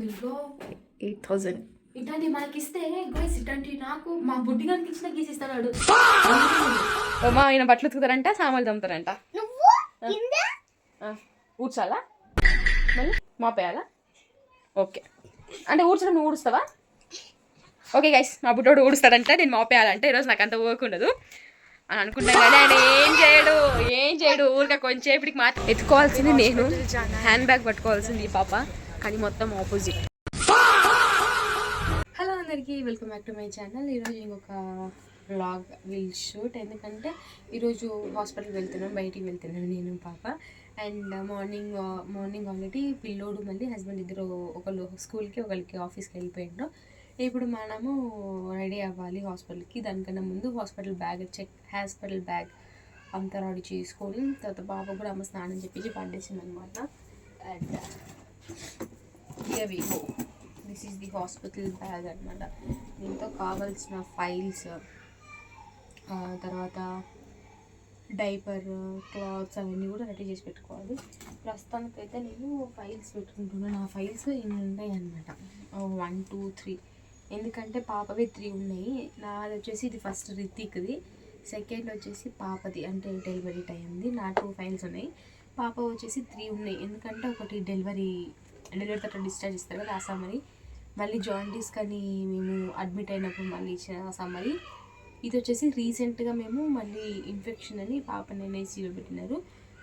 దీంట్లో 8,000. ఇట్లాంటి మనకి ఇస్తే గైస్ ఇట్లాంటి నాకు మా బుడ్డిగానికి ఇచ్చిన గీసి ఇస్తాడు. మా ఆయన బట్టలు ఉతుకుతారంట, సామాన్లు తమ్ముతారంట. ఊడ్చాలా మళ్ళీ మాపేయాలా? ఓకే అంటే ఊడ్చడం నువ్వు ఊడుస్తావా? ఓకే గైస్, మా బుడ్డోడు ఊడుస్తాడంట, నేను మాపేయాలంటే ఈరోజు నాకు అంత వర్క్ ఉండదు అని అనుకుంటాను. కానీ ఆయన ఏం చేయడు ఊరిక కొంచెంసేపటికి మాత్రం ఎత్తుకోవాల్సింది నేను, హ్యాండ్ బ్యాగ్ పట్టుకోవాల్సింది ఈ పాప, కానీ మొత్తం ఆపోజిట్. హలో అందరికీ, welcome back to my channel. ఈరోజు ఇంకొక వ్లాగ్ విల్ షూట్. ఎందుకంటే ఈరోజు హాస్పిటల్కి వెళ్తున్నాను, బయటికి వెళ్తున్నాను నేను పాప. అండ్ మార్నింగ్ ఆల్రెడీ పిల్లోడు మళ్ళీ హస్బెండ్ ఇద్దరు ఒకళ్ళు స్కూల్కి ఒకరికి ఆఫీస్కి వెళ్ళిపోయిండ్రు. ఇప్పుడు మనము రెడీ అవ్వాలి హాస్పిటల్కి. దానికన్నా ముందు హాస్పిటల్ బ్యాగ్ అంతా రెడీ చేసుకొని తర్వాత బాబు కూడా అమ్మ స్నానం చెప్పించి పడేసింది అనమాట. And here we go, this is the hospital bag అనమాట. దీంతో కావాల్సిన ఫైల్స్, తర్వాత డైపర్, క్లాత్స్ అవన్నీ కూడా రెడీ చేసి పెట్టుకోవాలి. ప్రస్తుతానికైతే నేను ఫైల్స్ పెట్టుకుంటున్నాను. నా ఫైల్స్ ఇన్ని ఉన్నాయి అనమాట, 1 2 3. ఎందుకంటే పాపవి 3 ఉన్నాయి. నాది వచ్చేసి ఇది ఫస్ట్ రితిక్ది, సెకండ్ వచ్చేసి పాపది అంటే డెలివరీ టైంది. నా 2 ఫైల్స్ ఉన్నాయి. పాప వచ్చేసి 3 ఉన్నాయి. ఎందుకంటే ఒకటి డెలివరీ తర్వాత డిశ్చార్జ్ ఇస్తారు కదా, ఆ సమ్మరీ. మళ్ళీ జాయింటీస్ కానీ మేము అడ్మిట్ అయినప్పుడు మళ్ళీ ఇచ్చిన సమ్మరీ. ఇది వచ్చేసి రీసెంట్గా మేము మళ్ళీ ఇన్ఫెక్షన్ అని పాపని ఎన్ఐసీలో పెట్టినారు.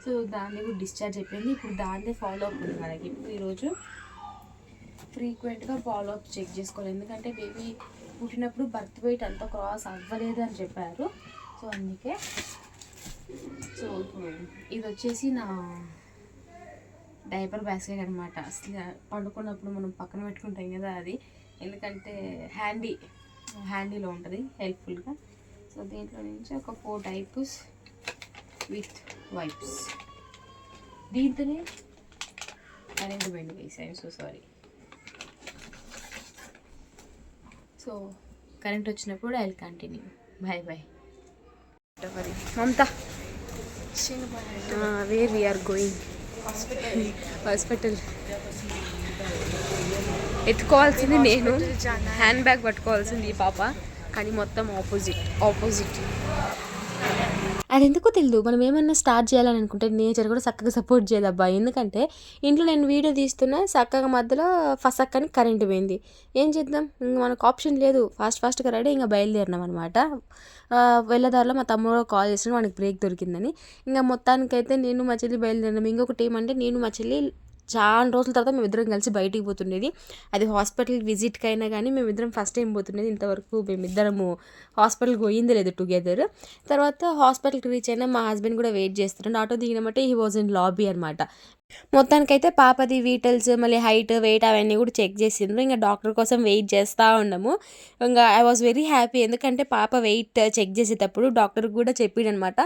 సో దాన్ని కూడా డిశ్చార్జ్ అయిపోయింది. ఇప్పుడు దాన్నే ఫాలో అప్ ఉంది మనకి. ఇప్పుడు ఈరోజు ఫ్రీక్వెంట్గా ఫాలో అప్ చెక్ చేసుకోవాలి. ఎందుకంటే బేబీ పుట్టినప్పుడు బర్త్ వెయిట్ అంతా క్రాస్ అవ్వలేదు అని చెప్పారు. సో అందుకే సో ఇప్పుడు ఇది వచ్చేసి నా డైపర్ బాస్కెట్ అనమాట. అసలు పండుకున్నప్పుడు మనం పక్కన పెట్టుకుంటాం కదా అది, ఎందుకంటే హ్యాండీలో ఉంటుంది హెల్ప్ఫుల్గా. సో దీంట్లో నుంచి ఒక 4 టైప్స్ విత్ వైప్స్. దీంతోనే కరెంట్ పోయింది guys, I'm so sorry. So current వచ్చినప్పుడు I will continue. Bye. Mamata, where we are going? Hospital. ఎత్తుకోవాల్సింది నేను, హ్యాండ్ బ్యాగ్ పట్టుకోవాల్సింది ఈ పాప, కానీ మొత్తం ఆపోజిట్. అది ఎందుకో తెలియదు, మనం ఏమన్నా స్టార్ట్ చేయాలని అనుకుంటే నేచర్ కూడా చక్కగా సపోర్ట్ చేయదు అబ్బా. ఎందుకంటే ఇంట్లో నేను వీడియో తీస్తున్నా, చక్కగా మధ్యలో ఫసక్కని కరెంటు పోయింది. ఏం చేద్దాం, మనకు ఆప్షన్ లేదు. ఫాస్ట్గా రెడీ ఇంకా బయలుదేరినాం అనమాట. వెళ్ళదారిలో మా తమ్ముడు కాల్ చేసిన, వానికి బ్రేక్ దొరికిందని. ఇంకా మొత్తానికైతే నేను మా చెల్లి బయలుదేరినాం. ఇంకొకటి ఏమంటే, నేను మా చెల్లి చాలా రోజుల తర్వాత మేమిద్దరం కలిసి బయటికి పోతుండేది. అది హాస్పిటల్ విజిట్కి అయినా కానీ మేమిద్దరం ఫస్ట్ టైం పోతుండేది. ఇంతవరకు మేమిద్దరము హాస్పిటల్కి పోయింది లేదు టుగెదర్. తర్వాత హాస్పిటల్కి రీచ్ అయినా మా హస్బెండ్ కూడా వెయిట్ చేస్తున్నాడు. ఆటో దిగినామంటే హీ వాజ్ ఇన్ లాబీ అనమాట. మొత్తానికైతే పాపది వీటల్స్, మళ్ళీ హైట్, వెయిట్ అవన్నీ కూడా చెక్ చేసిండ్రు. ఇంకా డాక్టర్ కోసం వెయిట్ చేస్తూ ఉన్నాము. ఇంకా ఐ వాజ్ వెరీ హ్యాపీ, ఎందుకంటే పాప వెయిట్ చెక్ చేసేటప్పుడు డాక్టర్ కూడా చెప్పిండనమాట,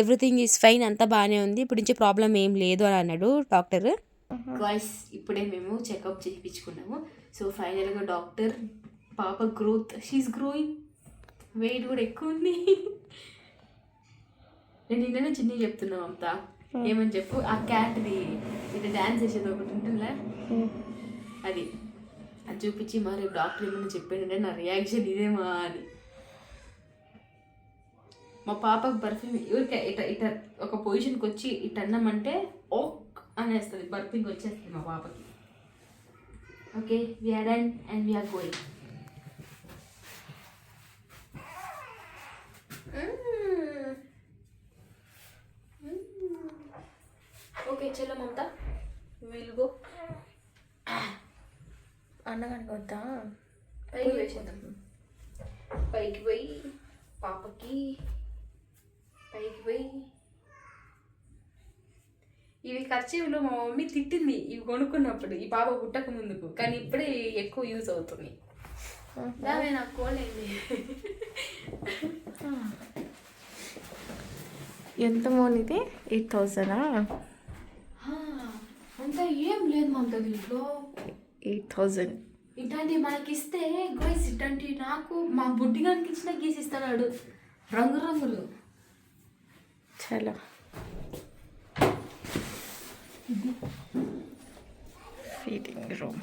ఎవ్రీథింగ్ ఈజ్ ఫైన్, అంతా బాగానే ఉంది, ఇప్పుడు నుంచి ప్రాబ్లం ఏం లేదు అని అన్నాడు డాక్టర్. గాయ్స్, ఇప్పుడే మేము చెకప్ చేయించుకున్నాము. సో ఫైనల్గా డాక్టర్ పాప గ్రోత్, షీఈస్ గ్రోయింగ్, వెయిట్ కూడా ఎక్కువ ఉంది. నేను నిన్ననే చిన్న చెప్తున్నావు అంతా, ఏమని చెప్పు, ఆ క్యాట్ది ఇట్లా డ్యాన్స్ చేసేది ఒకటి ఉంటుందిలే, అది చూపించి మరి డాక్టర్ ఏమన్నా చెప్పాడంటే నా రియాక్షన్ ఇదేమా అని. మా పాపకు బర్ఫింగ్ ఊరికే ఇట ఒక పొజిషన్కి వచ్చి ఇట్ అన్నామంటే ఓక్ అనేస్తుంది, బర్ఫింగ్ వచ్చేస్తుంది మా పాపకి. Okay, we're done and we're going. Okay చలో మమతా, విల్ గో. అన్నగానికి వద్దా? పైకి వేసేద్దాం. పైకి పోయి పాపకి ఇవి ఖర్చీలు మా మమ్మీ తిట్టింది ఇవి కొనుక్కున్నప్పుడు, ఈ పాప పుట్టక ముందుకు, కానీ ఇప్పుడే ఎక్కువ యూజ్ అవుతుంది. దాని నాకు కోలేండి. ఎంత మోనిది? 8,000. అంతా ఏం లేదు మమతా దీంట్లో. 8,000. ఇట్లాంటి మనకి ఇస్తే గైస్, ఇట్లాంటి నాకు మా బుడ్డిగానికి ఇచ్చిన గీసి ఇస్తాడు, రంగులు. చలో ఫీడింగ్ రూమ్.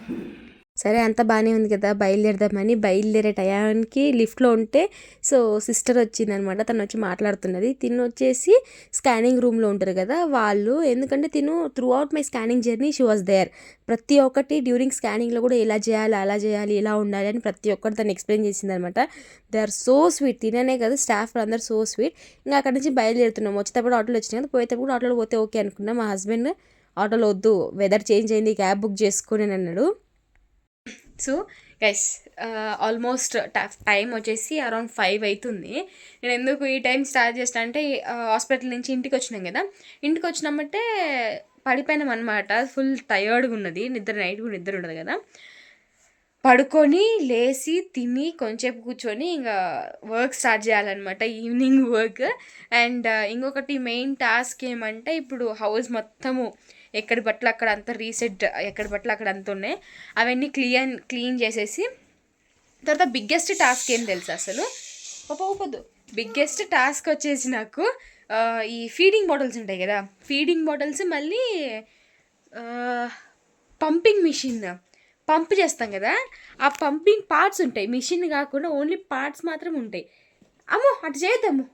సరే అంతా బాగానే ఉంది కదా, బయలుదేరదామని బయలుదేరే టయానికి లిఫ్ట్లో ఉంటే సో సిస్టర్ వచ్చిందనమాట. తను వచ్చి మాట్లాడుతున్నది. తిను వచ్చేసి స్కానింగ్ రూమ్లో ఉంటారు కదా వాళ్ళు. ఎందుకంటే తిను throughout my scanning journey she was there. ప్రతి ఒక్కటి డ్యూరింగ్ స్కానింగ్లో కూడా ఇలా చేయాలి, అలా చేయాలి, ఇలా ఉండాలి అని ప్రతి ఒక్కటి తను ఎక్స్ప్లెయిన్ చేసిందనమాట. They are so sweet. తిననే కదా, స్టాఫ్ అందరు సో స్వీట్. ఇంకా అక్కడి నుంచి బయలుదేరుతున్నాం. వచ్చేటప్పుడు ఆటోలో వచ్చినాయి కదా, పోయేటప్పుడు ఆటోలో పోతే ఓకే అనుకున్నాం. మా హస్బెండ్ ఆటోలో వద్దు, వెదర్ చేంజ్ అయింది, క్యాబ్ బుక్ చేసుకొని అని అన్నాడు. సో గైస్ ఆల్మోస్ట్ టైం వచ్చేసి అరౌండ్ 5 అవుతుంది. నేను ఎందుకు ఈ టైం స్టార్ట్ చేస్తాను అంటే హాస్పిటల్ నుంచి ఇంటికి వచ్చినాం కదా, ఇంటికి వచ్చినామంటే పడిపోయినాం అనమాట. ఫుల్ టయర్డ్గా ఉన్నది, నైట్ కూడా నిద్ర ఉండదు కదా. పడుకొని లేచి తిని కొంచెంసేపు కూర్చొని ఇంకా వర్క్ స్టార్ట్ చేయాలన్నమాట, ఈవినింగ్ వర్క్. అండ్ ఇంకొకటి మెయిన్ టాస్క్ ఏమంటే ఇప్పుడు హౌస్ మొత్తము ఎక్కడి బట్టలు అక్కడ అంతా రీసెట్, ఎక్కడి బట్టలు అక్కడ అంత ఉన్నాయి, అవన్నీ క్లీన్ చేసేసి తర్వాత బిగ్గెస్ట్ టాస్క్ ఏం తెలుసు అసలు ఒప్పొద్దు. బిగ్గెస్ట్ టాస్క్ వచ్చేసి నాకు ఈ ఫీడింగ్ బాటిల్స్ ఉంటాయి కదా, ఫీడింగ్ బాటిల్స్ మళ్ళీ పంపింగ్ మిషన్ పంప్ చేస్తాం కదా, ఆ పంపింగ్ పార్ట్స్ ఉంటాయి, మిషన్ కాకుండా ఓన్లీ పార్ట్స్ మాత్రం ఉంటాయి. అమ్మో అటు చేయొద్దమ్ము,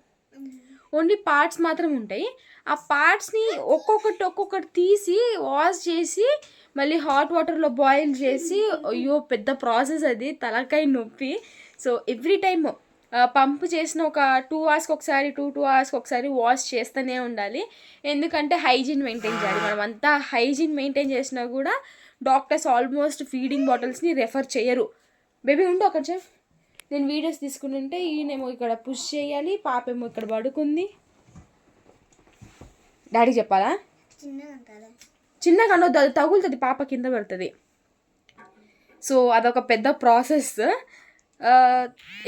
ఓన్లీ పార్ట్స్ మాత్రం ఉంటాయి. ఆ పార్ట్స్ని ఒక్కొక్కటి తీసి వాష్ చేసి మళ్ళీ హాట్ వాటర్లో బాయిల్ చేసి, అయ్యో పెద్ద ప్రాసెస్ అది, తలకాయ నొప్పి. సో ఎవ్రీ టైమ్ పంప్ చేసిన ఒక 2 అవర్స్కి ఒకసారి 2 అవర్స్కి ఒకసారి వాష్ చేస్తూనే ఉండాలి. ఎందుకంటే హైజీన్ మెయింటైన్ చేయాలి. మనం అంతా హైజీన్ మెయింటైన్ చేసినా కూడా డాక్టర్స్ ఆల్మోస్ట్ ఫీడింగ్ బాటిల్స్ని రెఫర్ చేయరు. బేబీ ఉండు అక్కడ చెప్, నేను వీడియోస్ తీసుకుంటుంటే ఈయనేమో ఇక్కడ పుష్ చేయాలి, పాపేమో ఇక్కడ పడుకుంది. డాడీ చెప్పాలా? చిన్నగా అనొద్దు, అది తగులుతుంది, పాప కింద పడుతుంది. సో అదొక పెద్ద ప్రాసెస్.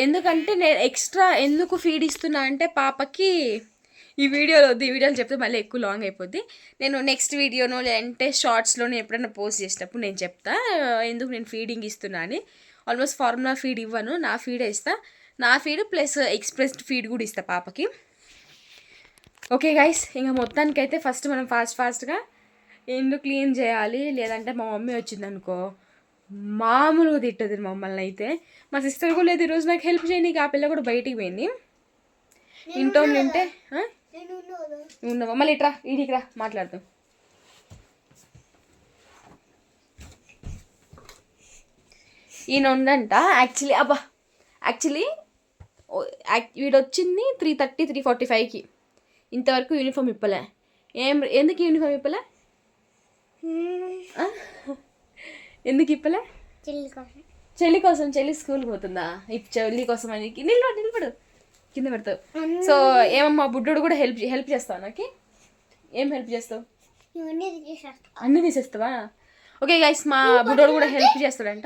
ఎందుకంటే నేను ఎక్స్ట్రా ఎందుకు ఫీడ్ ఇస్తున్నా అంటే పాపకి ఈ వీడియోలో చెప్తే మళ్ళీ ఎక్కువ లాంగ్ అయిపోద్ది. నేను నెక్స్ట్ వీడియోనో లేదంటే షార్ట్స్లోనే ఎప్పుడైనా పోస్ట్ చేసేటప్పుడు నేను చెప్తా ఎందుకు నేను ఫీడింగ్ ఇస్తున్నా అని. ఆల్మోస్ట్ ఫార్ములా ఫీడ్ ఇవ్వను, నా ఫీడే ఇస్తా. నా ఫీడ్ ప్లస్ ఎక్స్ప్రెస్ ఫీడ్ కూడా ఇస్తా పాపకి. ఓకే గైస్, ఇంకా మొత్తానికైతే ఫస్ట్ మనం ఫాస్ట్గా ఎందుకు క్లీన్ చేయాలి, లేదంటే మా మమ్మీ వచ్చిందనుకో మామూలుగా తిట్టదు మమ్మల్ని అయితే. మా సిస్టర్ కూడా లేదు ఈరోజు నాకు హెల్ప్ చేయనీకి, ఆ పిల్ల కూడా బయటికి పోయింది. ఇంట్లో ఉంటే ఉండవా, మళ్ళీ ఇట్రా ఈడికి రా మాట్లాడతాం. ఈయన ఉండంట యాక్చువల్లీ వీడొచ్చింది 3:30 3:45కి. ఇంతవరకు యూనిఫామ్ ఇప్పలే. ఎందుకు యూనిఫామ్ ఇప్పలే? ఎందుకు ఇప్పలే? చెల్లి కోసం. చెల్లి స్కూల్కి పోతుందా? చెల్లి కోసం అని నిలబడు కింద పెడతావు. సో ఏమమ్మా బుడ్డోడు కూడా హెల్ప్ చేస్తావు నాకు? ఏం హెల్ప్ చేస్తావు? అన్నీ తీసేస్తావా? ఓకే గైస్, మా బుడ్డోడు కూడా హెల్ప్ చేస్తాడంట.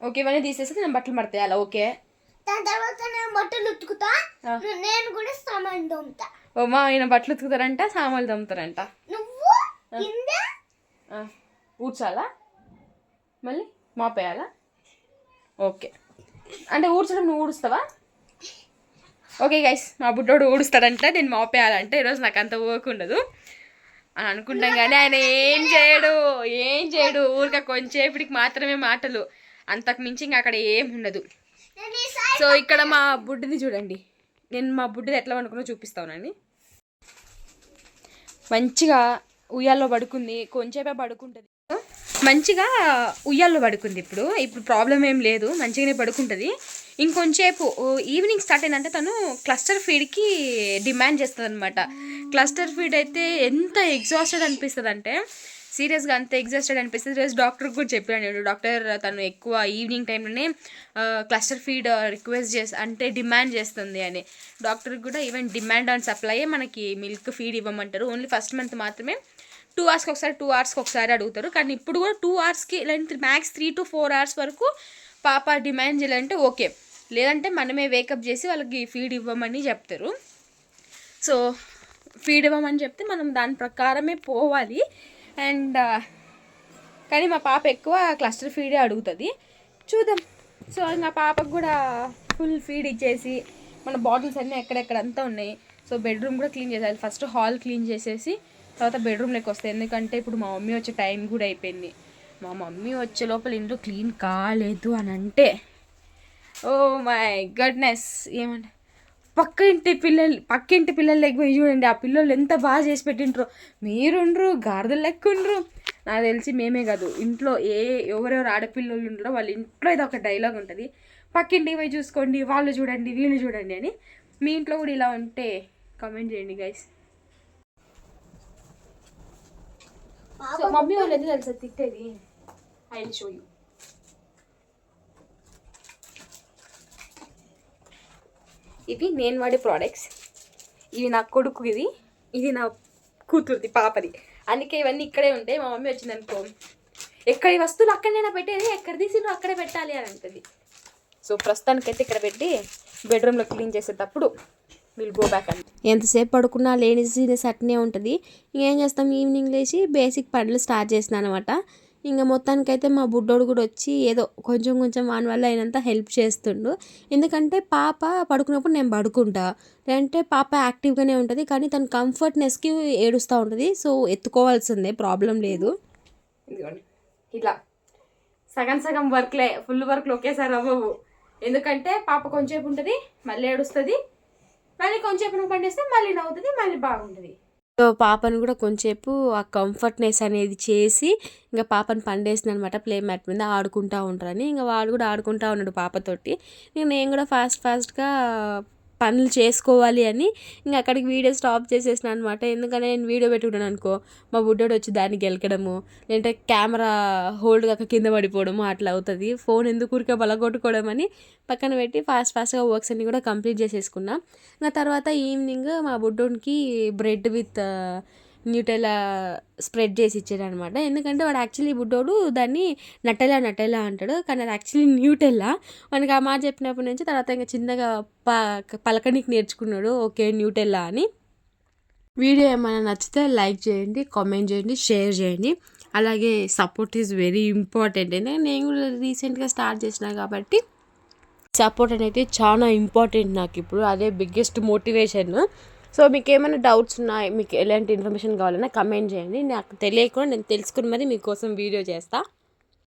ఓకే ఇవన్నీ తీసేస్తే నేను బట్టలు మడతాయి అలా. ఓకే దాని తర్వాత నేను బట్టలు ఉతుకుతా, నేను కూడా సామాన్లు దొమ్ముతా. ఓమా ఆయన బట్టలు ఉతుకుతారంట, సామాన్లు దొమ్ముతారంట. నువ్వు కింద ఊడ్చాలా, మళ్ళీ మాపేయాలా? ఓకే అంటే ఊడ్చడం నువ్వు ఊడుస్తావా? ఓకే గైస్, మా బుడ్డోడు ఊడుస్తాడంట, నేను మాపేయాలంటే ఈరోజు నాకు అంత వర్క్ ఉండదు అని అనుకుంటాం. కానీ ఆయన ఏం చేయడు ఊరిక కొంచెంసేపటికి మాత్రమే మాటలు, అంతకు మించి ఇంకా అక్కడ ఏం ఉండదు. సో ఇక్కడ మా బుడ్డిది చూడండి, నేను మా బుడ్డిది ఎట్లా పడుకున్నా చూపిస్తానండి. మంచిగా ఉయ్యాల్లో పడుకుంది, కొంచెంసేపే పడుకుంటుంది. మంచిగా ఉయ్యాల్లో పడుకుంది. ఇప్పుడు ప్రాబ్లం ఏం లేదు, మంచిగానే పడుకుంటుంది. ఇంకొంచేపు ఈవినింగ్ స్టార్ట్ అయిందంటే తను క్లస్టర్ ఫీడ్కి డిమాండ్ చేస్తుంది అనమాట. క్లస్టర్ ఫీడ్ అయితే ఎంత ఎగ్జాస్టెడ్ అనిపిస్తుంది అంటే సీరియస్గా అంత ఎగ్జాస్టెడ్ అనిపిస్తుంది. ఈరోజు డాక్టర్కి కూడా చెప్పాను, డాక్టర్ తను ఎక్కువ ఈవినింగ్ టైంలోనే క్లస్టర్ ఫీడ్ రిక్వెస్ట్ అంటే డిమాండ్ చేస్తుంది అని. డాక్టర్కి కూడా ఈవెన్ డిమాండ్ ఆన్ సప్లై మనకి మిల్క్ ఫీడ్ ఇవ్వమంటారు. ఓన్లీ ఫస్ట్ మంత్ మాత్రమే 2 అవర్స్కి ఒకసారి 2 అవర్స్కి ఒకసారి అడుగుతారు. కానీ ఇప్పుడు కూడా 2 అవర్స్కి ఇలాంటి మ్యాక్స్ 3 to 4 అవర్స్ వరకు పాప డిమాండ్ చేయాలంటే ఓకే, లేదంటే మనమే వేకప్ చేసి వాళ్ళకి ఫీడ్ ఇవ్వమని చెప్తారు. సో ఫీడ్ ఇవ్వమని చెప్తే మనం దాని ప్రకారమే పోవాలి. అండ్ కానీ మా పాప ఎక్కువ క్లస్టర్ ఫీడే అడుగుతుంది, చూద్దాం. సో ఇంకా పాపకు కూడా ఫుల్ ఫీడ్ ఇచ్చేసి మన బాటిల్స్ అన్నీ ఎక్కడెక్కడంతా ఉన్నాయి. సో బెడ్రూమ్ కూడా క్లీన్ చేసేయాలి. ఫస్ట్ హాల్ క్లీన్ చేసేసి తర్వాత బెడ్రూమ్లోకి వస్తాయి, ఎందుకంటే ఇప్పుడు మా మమ్మీ వచ్చే టైం కూడా అయిపోయింది. మా మమ్మీ వచ్చే లోపల ఇంట్లో క్లీన్ కాలేదు అని అంటే ఓ మై గడ్నెస్, ఏమంటే పక్కింటి పిల్లలు పోయి చూడండి, ఆ పిల్లలు ఎంత బాగా చేసి పెట్టిండ్రు. మీరుండ్రు గాడిదలు లెక్కుండ్రు. నాకు తెలిసి మేమే కాదు, ఇంట్లో ఎవరెవరు ఆడపిల్లలు ఉంటారో వాళ్ళ ఇంట్లో ఇది ఒక డైలాగ్ ఉంటుంది, పక్కింటికి పోయి చూసుకోండి, వాళ్ళు చూడండి వీళ్ళు చూడండి అని. మీ ఇంట్లో కూడా ఇలా ఉంటే కామెంట్ చేయండి గైస్. సో మమ్మీ వాళ్ళు ఎందుకు తెలుసా తిట్టేది, ఐ విల్ షో యూ. ఇవి నేను వాడే ప్రోడక్ట్స్, ఇవి నా కొడుకు, ఇది నా కూతురుది, పాపది. అందుకే ఇవన్నీ ఇక్కడే ఉంటాయి. మా మమ్మీ వచ్చింది అనుకో, ఎక్కడి వస్తువులు అక్కడైనా పెట్టేది, ఎక్కడ తీసిండ్రో అక్కడే పెట్టాలి అని అంటుంది. సో ప్రస్తుతానికైతే ఇక్కడ పెట్టి బెడ్రూమ్లో క్లీన్ చేసేటప్పుడు విల్ గో బ్యాక్ అండి. ఎంతసేపు పడుకున్నా లేనిసీనెస్ అట్నే ఉంటుంది. ఇంకేం చేస్తాం, ఈవినింగ్ లేచి బేసిక్ పనులు స్టార్ట్ చేసిన అనమాట. ఇంకా మొత్తానికైతే మా బుడ్డోడు కూడా వచ్చి ఏదో కొంచెం వాని వల్ల అయినంత హెల్ప్ చేస్తుండు. ఎందుకంటే పాప పడుకున్నప్పుడు నేను పడుకుంటా, లేదంటే పాప యాక్టివ్గానే ఉంటుంది, కానీ తన కంఫర్ట్నెస్కి ఏడుస్తూ ఉంటుంది. సో ఎత్తుకోవాల్సిందే, ప్రాబ్లం లేదు. ఇదిగోండి ఇట్లా సగం వర్క్లే, ఫుల్ వర్క్లు ఒకేసారి అవ్వవు. ఎందుకంటే పాప కొంచెంసేపు ఉంటుంది, మళ్ళీ ఏడుస్తుంది, మళ్ళీ కొంచెంసేపు నువ్వు పండిస్తే మళ్ళీ నవ్వుతుంది, మళ్ళీ బాగుంటుంది. సో పాపను కూడా కొంచెంసేపు ఆ కంఫర్ట్నెస్ అనేది చేసి ఇంకా పాపను పండేసింది అనమాట ప్లే మ్యాట్ మీద, ఆడుకుంటూ ఉంటారని. ఇంకా వాడు కూడా ఆడుకుంటూ ఉన్నాడు పాపతోటి. నేను కూడా ఫాస్ట్గా పనులు చేసుకోవాలి అని ఇంకా అక్కడికి వీడియో స్టాప్ చేసేసిన అనమాట. ఎందుకంటే నేను వీడియో పెట్టుకున్నాను అనుకో, మా బుడ్డోడు వచ్చి దాన్ని గెలకడము, లేదంటే కెమెరా హోల్డ్ కాక కింద పడిపోవడము అట్లా అవుతుంది. ఫోన్ ఎందుకు ఊరికే బలగొట్టుకోవడం అని పక్కన పెట్టి ఫాస్ట్గా వర్క్స్ అన్ని కూడా కంప్లీట్ చేసేసుకున్నా. ఇంకా తర్వాత ఈవినింగ్ మా బుడ్డోనికి బ్రెడ్ విత్ న్యూటెలా స్ప్రెడ్ చేసి ఇచ్చాడు అనమాట. ఎందుకంటే వాడు యాక్చువల్లీ బుడ్డోడు దాన్ని నటెలా అంటాడు, కానీ అది యాక్చువల్లీ న్యూటెల్లా. మనకి ఆ మాట చెప్పినప్పటి నుంచి తర్వాత ఇంకా చిన్నగా పలకనికి నేర్చుకున్నాడు, ఓకే న్యూటెల్లా అని. వీడియో ఏమైనా నచ్చితే లైక్ చేయండి, కామెంట్ చేయండి, షేర్ చేయండి. అలాగే సపోర్ట్ ఈజ్ వెరీ ఇంపార్టెంట్. ఎందుకంటే నేను కూడా రీసెంట్గా స్టార్ట్ చేసిన కాబట్టి సపోర్ట్ అనేది చాలా ఇంపార్టెంట్ నాకు ఇప్పుడు, అదే బిగ్గెస్ట్ మోటివేషన్. సో మీకు ఏమైనా డౌట్స్ ఉన్నాయి, మీకు ఎలాంటి ఇన్ఫర్మేషన్ కావాలన్నా కమెంట్ చేయండి. నాకు తెలియకుండా నేను తెలుసుకుని మరి మీకోసం వీడియో చేస్తాను.